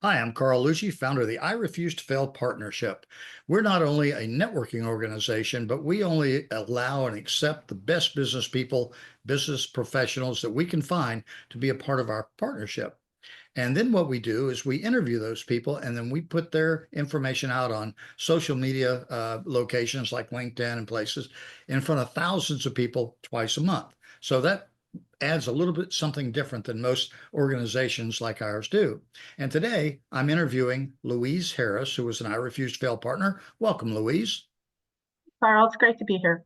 Hi, I'm Carl Lucci, founder of the I Refuse to Fail Partnership. We're not only a networking organization, but we only allow and accept the best business people, business professionals that we can find to be a part of our partnership. And then what we do is we interview those people and then we put their information out on social media locations like LinkedIn and places in front of thousands of people twice a month. So that adds a little bit something different than most organizations like ours do. And today I'm interviewing Louise Harris, who is an I Refuse to Fail partner. Welcome, Louise. Carl, it's great to be here.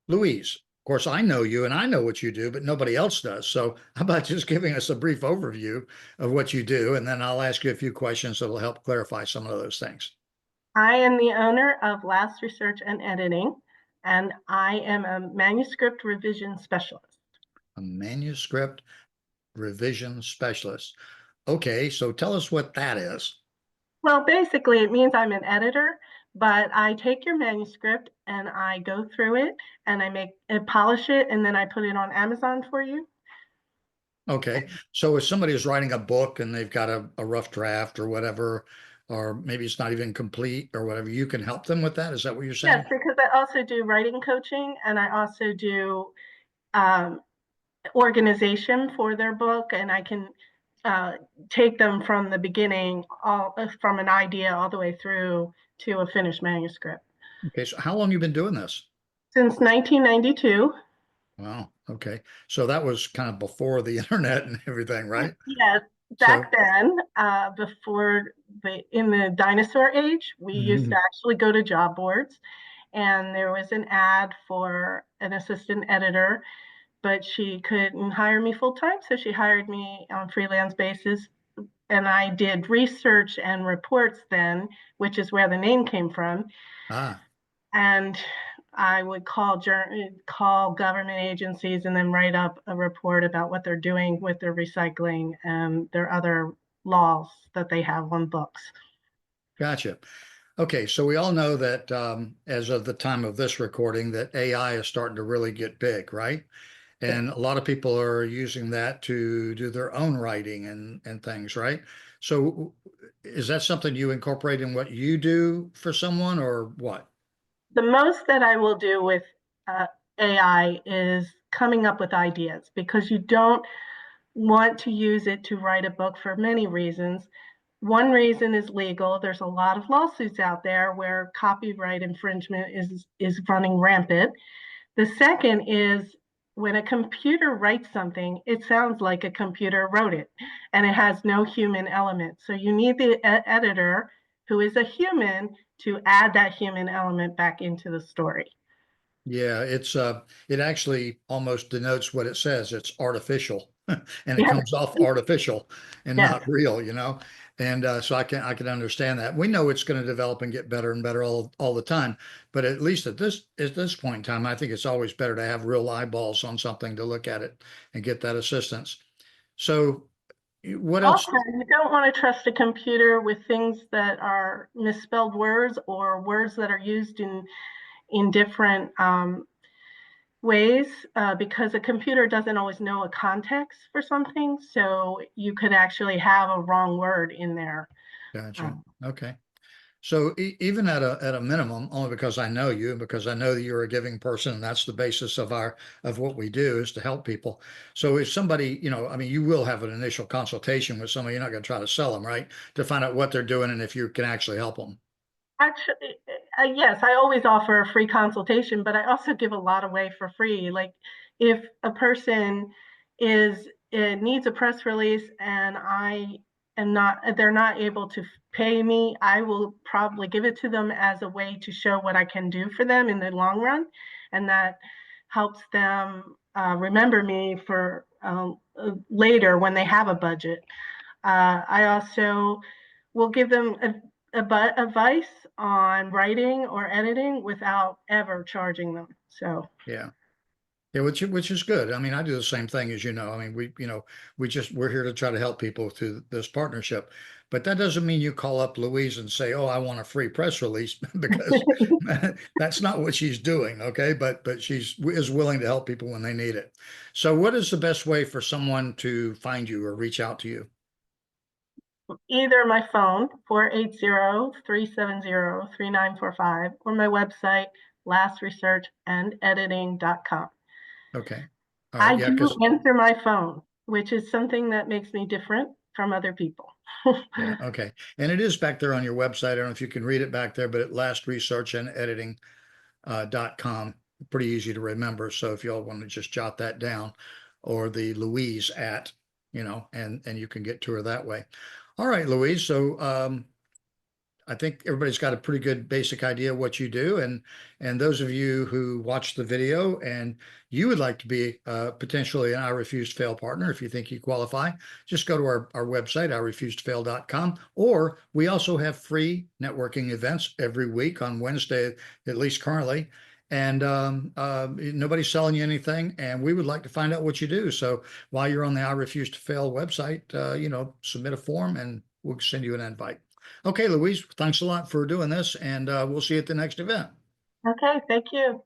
Louise, of course, I know you and I know what you do, but nobody else does. So, how about just giving us a brief overview of what you do? And then I'll ask you a few questions that will help clarify some of those things. I am the owner of Last Research and Editing, and I am a manuscript revision specialist. A manuscript revision specialist. Okay, so tell us what that is. Well, basically, it means I'm an editor, but I take your manuscript and I go through it and polish it, and then I put it on Amazon for you. Okay, so if somebody is writing a book and they've got a rough draft or whatever, or maybe it's not even complete or whatever, you can help them with that. Is that what you're Yes, saying? because I also do writing coaching and I also do um, organization for their book, and I can uh, take them from the beginning, from an idea all the way through to a finished manuscript. Okay, so how long you been doing this? Since 1992, Wow. Okay. So that was kind of before the internet and everything, right? yes, So, back then, in the dinosaur age, we used to mhm. actually go to job boards, and there was an ad for an assistant editor, but she couldn't hire me full time, so she hired me on freelance basis. And I did research and reports then, which is where the name came from. Ah, And I would call government agencies and then write up a report about what they're doing with their recycling and their other laws that they have on books. gotcha. Okay, so we all know that as of the time of this recording, that AI is starting to really get big, right? Yeah. And a lot of people are using that to do their own writing and things, right? So is that something you incorporate in what you do for someone or what? The most that I will do with uh, AI is coming up with ideas, because you don't want to use it to write a book for many reasons. One reason is legal. There's a lot of lawsuits out there where copyright infringement is running rampant. The second is when a computer writes something, it sounds like a computer wrote it, and it has no human element. So you need the editor, who is a human, to add that human element back into the story. Yeah, it actually almost denotes what it says. It's artificial and it Yes, comes off artificial and yes. not real, you know? And so I can understand that. We know it's going to develop and get better and better all the time, but at least at this point in time, I think it's always better to have real eyeballs on something to look at it and get that assistance. So what else? Also, you don't want to trust a computer with things that are misspelled words or words that are used in different ways, because a computer doesn't always know a context for something. So you could actually have a wrong word in there. Gotcha. Um, Okay. So even at a minimum, only because I know you and because I know that you're a giving person, and that's the basis of what we do is to help people. So if somebody, I mean, you will have an initial consultation with somebody. You're not going to try to sell them, right? To find out what they're doing and if you can actually help them. Actually, yes, I always offer a free consultation, but I also give a lot away for free. Like if a person needs a press release and they're not able to pay me, I will probably give it to them as a way to show what I can do for them in the long run, and that helps them remember me for later when they have a budget. I also will give them advice on writing or editing without ever charging them. So, Yeah. Yeah, which is good. I mean, I do the same thing as you know. I mean, we're here to try to help people through this partnership, but that doesn't mean you call up Louise and say, "Oh, I want a free press release," because that's not what she's doing. Okay, but she's is willing to help people when they need it. So, what is the best way for someone to find you or reach out to you? either my phone, 480-370-3945, or my website, lastresearchandediting.com. Okay. All right. I Yeah. do Because, answer my phone, which is something that makes me different from other people. yeah. Okay. And it is back there on your website. I don't know if you can read it back there, but at lastresearchandediting.com, pretty easy to remember. So if y'all want to just jot that down, or the Louise at, and you can get to her that way. All right, Louise. So I think everybody's got a pretty good basic idea of what you do, and those of you who watch the video and you would like to be potentially an I Refuse to Fail partner, if you think you qualify, just go to our website, irefusetoffail.com, or we also have free networking events every week on Wednesday, at least currently. And nobody's selling you anything, and we would like to find out what you do. So while you're on the I Refuse to Fail website, submit a form and we'll send you an invite. Okay, Louise, thanks a lot for doing this, and we'll see you at the next event. Okay, thank you.